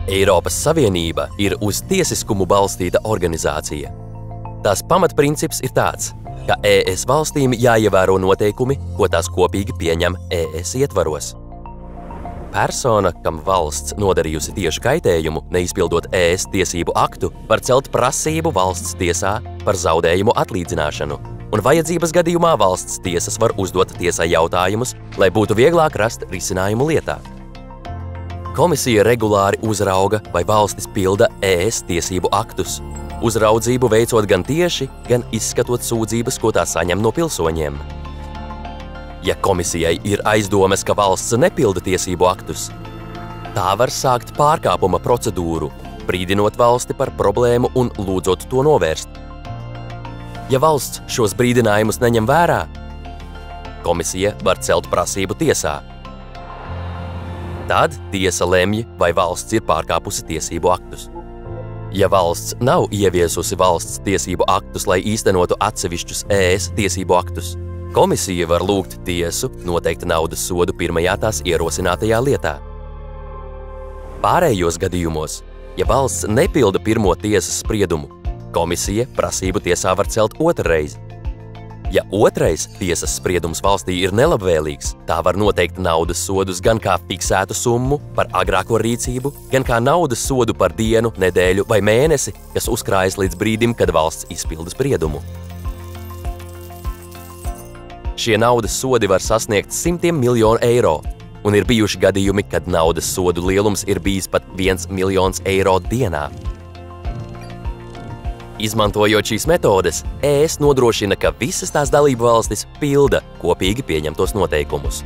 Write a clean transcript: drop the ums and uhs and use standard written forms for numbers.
Eiropas Savienība ir uz tiesiskumu balstīta organizācija. Tās pamatprincips ir tāds, ka ES valstīm jāievēro noteikumi, ko tās kopīgi pieņem ES ietvaros. Persona, kam valsts nodarījusi tiešu kaitējumu, neizpildot ES tiesību aktu, var celt prasību valsts tiesā par zaudējumu atlīdzināšanu, un vajadzības gadījumā valsts tiesas var uzdot tiesai jautājumus, lai būtu vieglāk rast risinājumu lietā. Komisija regulāri uzrauga, vai valstis pilda ES tiesību aktus, uzraudzību veicot gan tieši, gan izskatot sūdzības, ko tā saņem no pilsoņiem. Ja komisijai ir aizdomas, ka valsts nepilda tiesību aktus, tā var sākt pārkāpuma procedūru, brīdinot valsti par problēmu un lūdzot to novērst. Ja valsts šos brīdinājumus neņem vērā, komisija var celt prasību tiesā. Tad tiesa lemj, vai valsts ir pārkāpusi tiesību aktus. Ja valsts nav ieviesusi valsts tiesību aktus, lai īstenotu atsevišķus ES tiesību aktus, komisija var lūgt tiesu noteikt naudas sodu pirmajā tās ierosinātajā lietā. Pārējos gadījumos, ja valsts nepilda pirmo tiesas spriedumu, komisija prasību tiesā var celt otrreiz. Ja otrais tiesas spriedums valstī ir nelabvēlīgs, tā var noteikt naudas sodus gan kā fiksētu summu par agrāko rīcību, gan kā naudas sodu par dienu, nedēļu vai mēnesi, kas uzkrājas līdz brīdim, kad valsts izpilda spriedumu. Šie naudas sodi var sasniegt simtiem miljonu eiro, un ir bijuši gadījumi, kad naudas sodu lielums ir bijis pat 1 miljons eiro dienā. Izmantojot šīs metodes, ES nodrošina, ka visas tās dalību valstis pilda kopīgi pieņemtos noteikumus.